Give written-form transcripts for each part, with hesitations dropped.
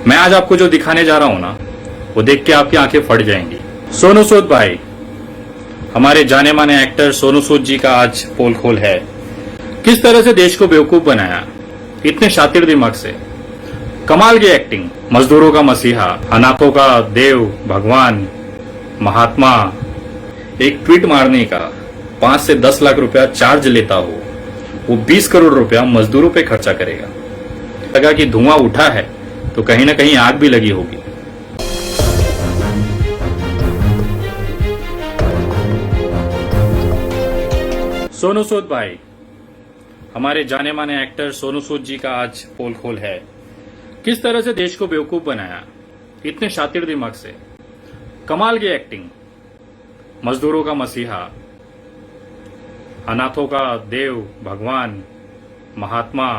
मैं आज आपको जो दिखाने जा रहा हूं ना, वो देख के आपकी आंखें फट जाएंगी। सोनू सूद भाई, हमारे जाने माने एक्टर सोनू सूद जी का आज पोल खोल है। किस तरह से देश को बेवकूफ बनाया, इतने शातिर दिमाग से। कमाल की एक्टिंग, मजदूरों का मसीहा, अनाथों का देव, भगवान, महात्मा। एक ट्वीट मारने का 5 से 10 लाख रुपया चार्ज लेता हो, वो 20 करोड़ रुपया मजदूरों पे खर्चा करेगा। लगा कि धुआं उठा है तो कहीं ना कहीं आग भी लगी होगी। सोनू सूद भाई, हमारे जाने माने एक्टर सोनू सूद जी का आज पोल खोल है। किस तरह से देश को बेवकूफ बनाया, इतने शातिर दिमाग से। कमाल की एक्टिंग, मजदूरों का मसीहा, अनाथों का देव, भगवान, महात्मा।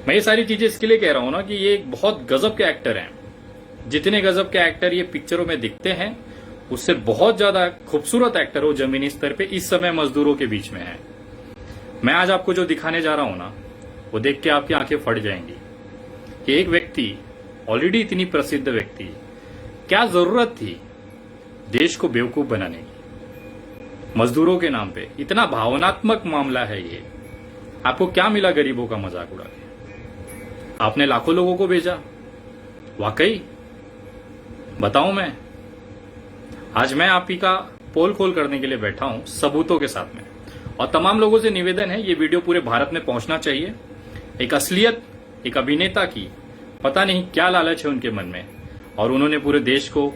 मैं ये सारी चीजें इसके लिए कह रहा हूं ना कि ये एक बहुत गजब के एक्टर हैं। जितने गजब के एक्टर ये पिक्चरों में दिखते हैं, उससे बहुत ज्यादा खूबसूरत एक्टर वो जमीनी स्तर पे इस समय मजदूरों के बीच में है। मैं आज आपको जो दिखाने जा रहा हूं ना, वो देख के आपकी आंखें फट जाएंगी कि एक व्यक्ति, ऑलरेडी इतनी प्रसिद्ध व्यक्ति, क्या जरूरत थी देश को बेवकूफ बनाने की। मजदूरों के नाम पे इतना भावनात्मक मामला है ये। आपको क्या मिला गरीबों का मजाक उड़ा के? आपने लाखों लोगों को भेजा, वाकई बताऊं मैं। आज मैं आप ही का पोल खोल करने के लिए बैठा हूं सबूतों के साथ में, और तमाम लोगों से निवेदन है ये वीडियो पूरे भारत में पहुंचना चाहिए। एक असलियत, एक अभिनेता की पता नहीं क्या लालच है उनके मन में, और उन्होंने पूरे देश को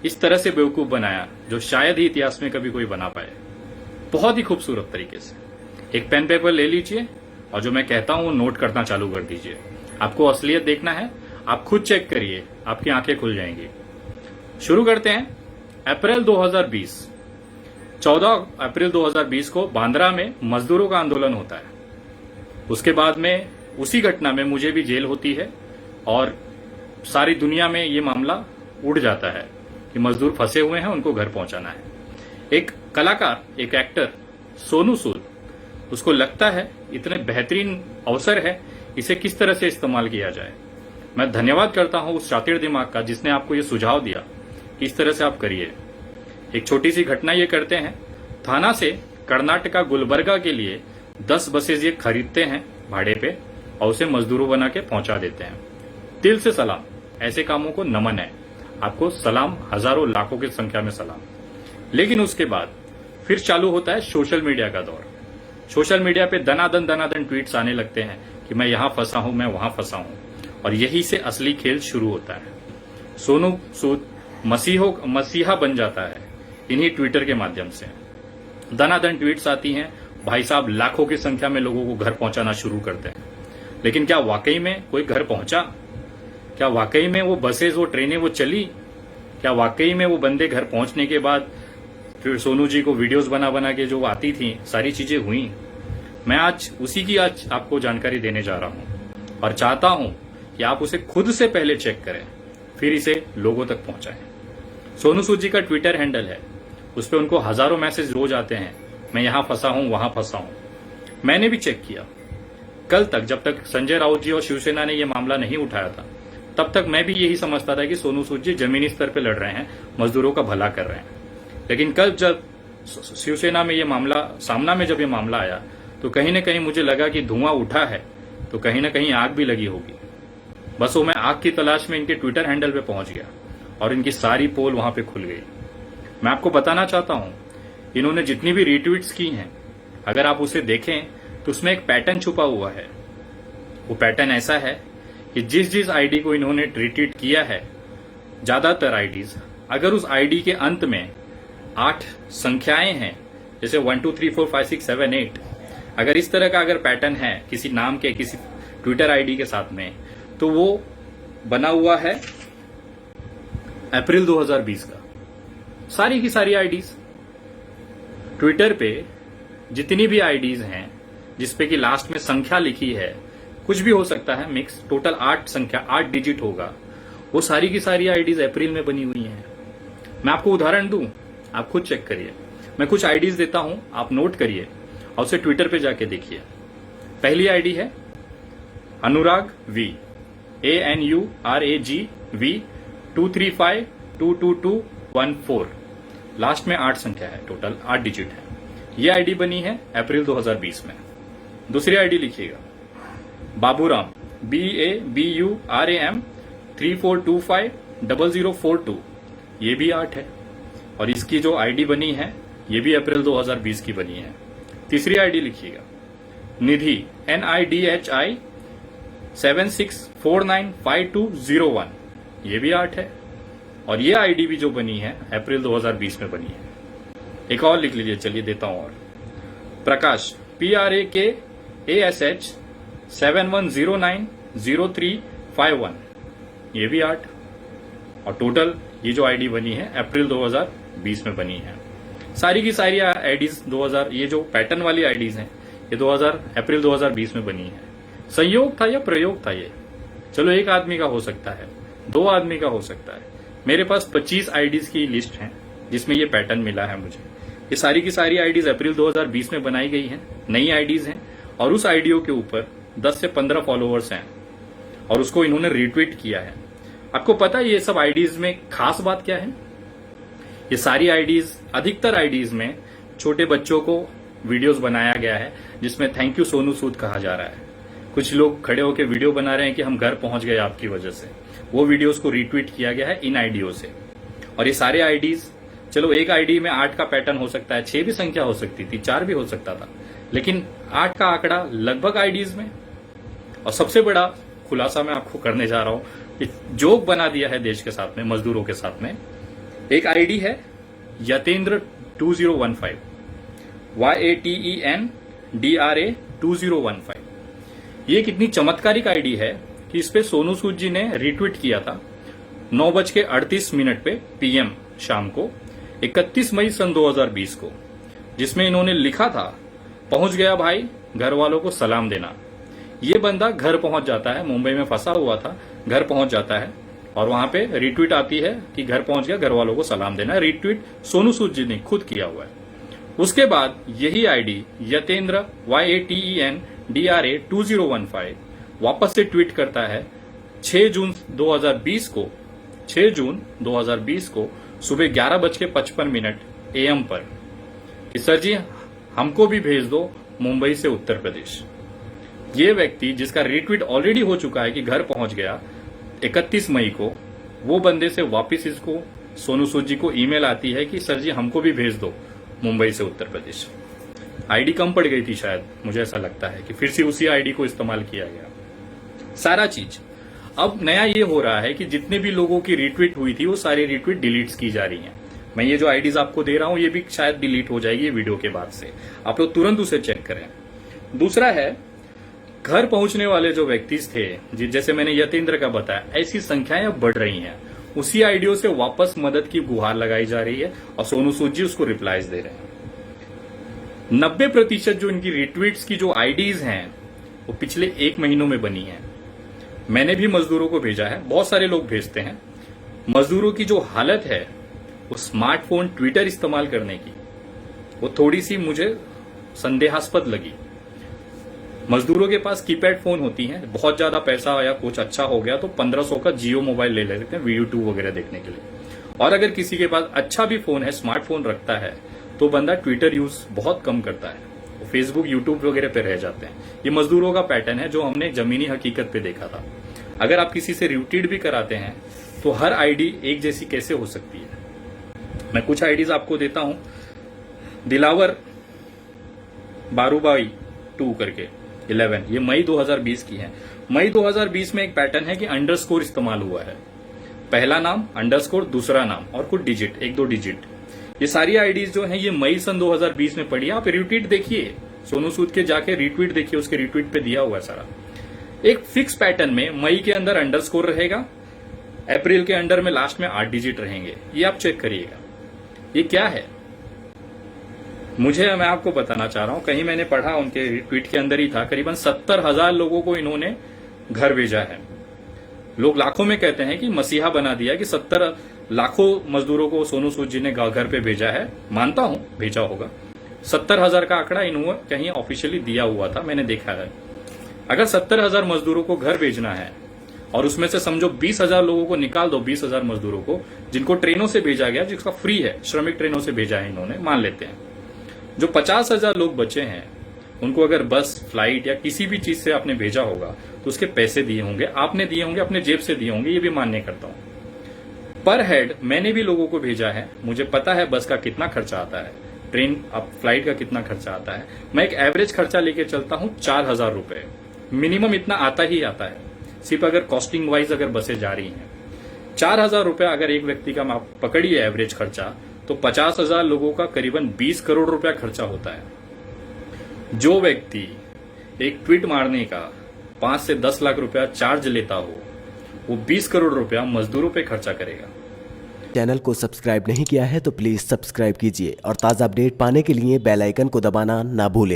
इस तरह से बेवकूफ बनाया जो शायद ही इतिहास में कभी कोई बना पाए। बहुत ही खूबसूरत तरीके से। एक पेन पेपर ले लीजिए और जो मैं कहता हूं वो नोट करना चालू कर दीजिए। आपको असलियत देखना है, आप खुद चेक करिए, आपकी आंखें खुल जाएंगी। शुरू करते हैं। अप्रैल 2020, 14 अप्रैल 2020 को बांद्रा में मजदूरों का आंदोलन होता है। उसके बाद में उसी घटना में मुझे भी जेल होती है और सारी दुनिया में ये मामला उड़ जाता है कि मजदूर फंसे हुए हैं, उनको घर पहुंचाना है। एक कलाकार, एक एक्टर सोनू सूद, उसको लगता है इतने बेहतरीन अवसर है, इसे किस तरह से इस्तेमाल किया जाए। मैं धन्यवाद करता हूं उस शातिर दिमाग का जिसने आपको ये सुझाव दिया कि इस तरह से आप करिए। एक छोटी सी घटना ये करते हैं। थाना से कर्नाटका गुलबर्गा के लिए 10 बसेज ये खरीदते हैं भाड़े पे और उसे मजदूरों बना के पहुंचा देते हैं। दिल से सलाम, ऐसे कामों को नमन है। आपको सलाम, हजारों लाखों की संख्या में सलाम। लेकिन उसके बाद फिर चालू होता है सोशल मीडिया का दौर। सोशल मीडिया पे दनादन ट्वीट्स आने लगते हैं कि मैं यहां फंसा हूं, मैं वहां फंसा हूं, और यही से असली खेल शुरू होता है। सोनू सूद मसीहा बन जाता है इन्हीं ट्विटर के माध्यम से। दनादन ट्वीट्स आती हैं, भाई साहब लाखों की संख्या में लोगों को घर पहुंचाना शुरू करते हैं। लेकिन क्या वाकई में कोई घर पहुंचा? क्या वाकई में वो बसेस, वो ट्रेनें वो चली? क्या वाकई में वो बंदे घर पहुंचने के बाद फिर सोनू जी को वीडियोस बना के जो आती थी, सारी चीजें हुई? मैं आज उसी की आपको जानकारी देने जा रहा हूं और चाहता हूं कि आप उसे खुद से पहले चेक करें, फिर इसे लोगों तक पहुंचाएं। सोनू सूद जी का ट्विटर हैंडल है, उस पर उनको हजारों मैसेज रोज आते हैं, मैं यहां फंसा हूं, वहां फंसा हूं। मैंने भी चेक किया। कल तक, जब तक संजय राउत जी और शिवसेना ने यह मामला नहीं उठाया था, तब तक मैं भी यही समझता था कि सोनू सूद जी जमीनी स्तर पर लड़ रहे हैं, मजदूरों का भला कर रहे हैं। लेकिन कल जब शिवसेना में यह मामला सामना में जब यह मामला आया, तो कहीं ना कहीं मुझे लगा कि धुआं उठा है तो कहीं ना कहीं आग भी लगी होगी। बस वो मैं आग की तलाश में इनके ट्विटर हैंडल पे पहुंच गया और इनकी सारी पोल वहां पे खुल गई। मैं आपको बताना चाहता हूं, इन्होंने जितनी भी रीट्वीट्स की हैं, अगर आप उसे देखें तो उसमें एक पैटर्न छुपा हुआ है। वो पैटर्न ऐसा है कि जिस आईडी को इन्होंने रिट्वीट किया है, ज्यादातर आईडीज, अगर उस आईडी के अंत में 8 संख्याएं हैं, जैसे 1 2 3 4 5 6 7 8, अगर इस तरह का अगर पैटर्न है किसी नाम के, किसी ट्विटर आईडी के साथ में, तो वो बना हुआ है अप्रैल 2020 का। सारी की सारी आईडीज ट्विटर पे, जितनी भी आईडीज हैं जिसपे कि लास्ट में संख्या लिखी है, कुछ भी हो सकता है मिक्स, टोटल 8 संख्या, 8 डिजिट होगा, वो सारी की सारी आईडीज अप्रैल में बनी हुई हैं। मैं आपको उदाहरण दूं, आप खुद चेक करिए। मैं कुछ आईडीज देता हूं, आप नोट करिए और उसे ट्विटर पे जाके देखिए। पहली आईडी है अनुराग वी, ANURAGV23522214। लास्ट में 8 संख्या है, टोटल 8 डिजिट है। ये आईडी बनी है अप्रैल 2020 में। दूसरी आईडी लिखिएगा, बाबूराम BABURAM 34250042, ये भी 8 है। और इसकी जो आईडी बनी है ये भी अप्रैल 2020 की बनी है। तीसरी आईडी लिखिएगा, निधि NIDHI 76495201, ये भी 8 है। और ये आईडी भी जो बनी है अप्रैल 2020 में बनी है। एक और लिख लीजिए, चलिए देता हूं और, प्रकाश PRAKASH 71090351, ये भी 8। और टोटल ये जो आईडी बनी है अप्रैल 2020 में बनी है। सारी की सारी आईडीज 2000, ये जो पैटर्न वाली आईडीज हैं ये अप्रैल 2020 में बनी है। संयोग था या प्रयोग था ये? चलो एक आदमी का हो सकता है, 2 आदमी का हो सकता है। मेरे पास 25 आईडीज की लिस्ट है जिसमें ये पैटर्न मिला है मुझे। ये सारी की सारी आईडीज अप्रैल 2020 में बनाई गई हैं, नई आईडीज हैं। और उस आईडियो के ऊपर 10 से 15 फॉलोअर्स हैं और उसको इन्होंने रिट्वीट किया है। आपको पता है ये सब आईडीज में खास बात क्या है? ये सारी आईडीज, अधिकतर आईडीज में छोटे बच्चों को वीडियोस बनाया गया है जिसमें थैंक यू सोनू सूद कहा जा रहा है। कुछ लोग खड़े होकर वीडियो बना रहे हैं कि हम घर पहुंच गए आपकी वजह से। वो वीडियोस को रिट्वीट किया गया है इन आईडियो से। और ये सारे आईडीज, चलो एक आईडी में 8 का पैटर्न हो सकता है, 6 भी संख्या हो सकती थी, 4 भी हो सकता था, लेकिन 8 का आंकड़ा लगभग आईडीज में। और सबसे बड़ा खुलासा मैं आपको करने जा रहा हूं कि जोक बना दिया है देश के साथ में, मजदूरों के साथ में। एक आईडी है यतेंद्र 2015, YATENDRA 2015। ये कितनी चमत्कारिक आईडी है कि इस पे सोनू सूद जी ने रिट्वीट किया था 9:38 पे PM शाम को 31 मई सन 2020 को, जिसमें इन्होंने लिखा था, पहुंच गया भाई, घर वालों को सलाम देना। ये बंदा घर पहुंच जाता है, मुंबई में फंसा हुआ था, घर पहुंच जाता है और वहां पे रिट्वीट आती है कि घर पहुंच गया, घर वालों को सलाम देना। रिट्वीट सोनू सूद जी ने खुद किया हुआ है। उसके बाद यही आईडी यतेंद्र YATENDRA 2015 वापस से ट्वीट करता है 6 जून 2020 को सुबह 11:55 AM पर कि सर जी हमको भी भेज दो मुंबई से उत्तर प्रदेश। ये व्यक्ति जिसका रिट्वीट ऑलरेडी हो चुका है कि घर पहुंच गया 31 मई को, वो बंदे से वापस इसको सोनू सूद जी को ईमेल आती है कि सर जी हमको भी भेज दो मुंबई से उत्तर प्रदेश। आईडी कम पड़ गई थी शायद, मुझे ऐसा लगता है कि फिर से उसी आईडी को इस्तेमाल किया गया सारा चीज। अब नया ये हो रहा है कि जितने भी लोगों की रिट्वीट हुई थी वो सारी रिट्वीट डिलीट की जा रही हैं। मैं ये जो आईडीज आपको दे रहा हूं ये भी शायद डिलीट हो जाएगी वीडियो के बाद से, आप लोग तुरंत उसे चेक करें। दूसरा है, घर पहुंचने वाले जो व्यक्ति थे, जैसे मैंने यतेंद्र का बताया, ऐसी संख्याएं अब बढ़ रही हैं। उसी आईडियो से वापस मदद की गुहार लगाई जा रही है और सोनू सूद जी उसको रिप्लाईज दे रहे हैं। 90% जो इनकी रिट्वीट्स की जो आईडीज हैं वो पिछले 1 महीनों में बनी है। मैंने भी मजदूरों को भेजा है, बहुत सारे लोग भेजते हैं। मजदूरों की जो हालत है वो स्मार्टफोन ट्विटर इस्तेमाल करने की, वो थोड़ी सी मुझे संदेहास्पद लगी। मजदूरों के पास कीपैड फोन होती हैं, बहुत ज्यादा पैसा या कुछ अच्छा हो गया तो 1500 का जियो मोबाइल ले लेते हैं YouTube वगैरह देखने के लिए। और अगर किसी के पास अच्छा भी फोन है, स्मार्टफोन रखता है, तो बंदा ट्विटर यूज बहुत कम करता है, वो फेसबुक यूट्यूब वगैरह पे रह जाते हैं। ये मजदूरों का पैटर्न है जो हमने जमीनी हकीकत पे देखा था। अगर आप किसी से रिट्वीट भी कराते हैं तो हर आईडी एक जैसी कैसे हो सकती है? मैं कुछ आईडीज आपको देता हूं। दिलावर बारूबाई 2 करके 11, ये मई 2020 की है। मई 2020 में एक पैटर्न है कि अंडरस्कोर इस्तेमाल हुआ है, पहला नाम अंडरस्कोर, दूसरा नाम और कुछ डिजिट, 1-2 डिजिट। ये सारी आईडीज जो हैं ये मई सन 2020 में पड़ी। आप रिट्वीट देखिए, सोनू सूद के जाके रिट्वीट देखिए, उसके रिट्वीट पे दिया हुआ है सारा। एक फिक्स पैटर्न में मई के अंदर अंडरस्कोर रहेगा, अप्रैल के अंडर में लास्ट में 8 डिजिट रहेंगे। ये आप चेक करिएगा, ये क्या है। मैं आपको बताना चाह रहा हूं, कहीं मैंने पढ़ा, उनके ट्वीट के अंदर ही था, करीबन 70,000 लोगों को इन्होंने घर भेजा है। लोग लाखों में कहते हैं कि मसीहा बना दिया कि 70 लाखों मजदूरों को सोनू सूद जी ने घर पे भेजा है। मानता हूं भेजा होगा। 70,000 का आंकड़ा इन्होंने कहीं ऑफिशियली दिया हुआ था, मैंने देखा है। अगर 70,000 मजदूरों को घर भेजना है और उसमें से समझो 20,000 लोगों को निकाल दो, 20,000 मजदूरों को जिनको ट्रेनों से भेजा गया, जिसका फ्री है, श्रमिक ट्रेनों से भेजा है इन्होंने, मान लेते हैं। जो 50,000 लोग बचे हैं उनको अगर बस, फ्लाइट या किसी भी चीज से आपने भेजा होगा तो उसके पैसे दिए होंगे, आपने दिए होंगे, अपने जेब से दिए होंगे, ये भी मान्य करता हूं। पर हेड मैंने भी लोगों को भेजा है, मुझे पता है बस का कितना खर्चा आता है, ट्रेन अब फ्लाइट का कितना खर्चा आता है। मैं एक एवरेज खर्चा लेके चलता हूं 4,000 रुपए, मिनिमम इतना आता ही आता है, सिर्फ अगर कॉस्टिंग वाइज अगर बसें जा रही हैं। 4,000 रुपया अगर एक व्यक्ति का आप पकड़िए एवरेज खर्चा, तो 50,000 लोगों का करीबन 20 करोड़ रुपया खर्चा होता है। जो व्यक्ति एक ट्वीट मारने का 5 से 10 लाख रुपया चार्ज लेता हो, वो 20 करोड़ रुपया मजदूरों पे खर्चा करेगा। चैनल को सब्सक्राइब नहीं किया है तो प्लीज सब्सक्राइब कीजिए और ताज़ा अपडेट पाने के लिए बेल आइकन को दबाना ना भूलें।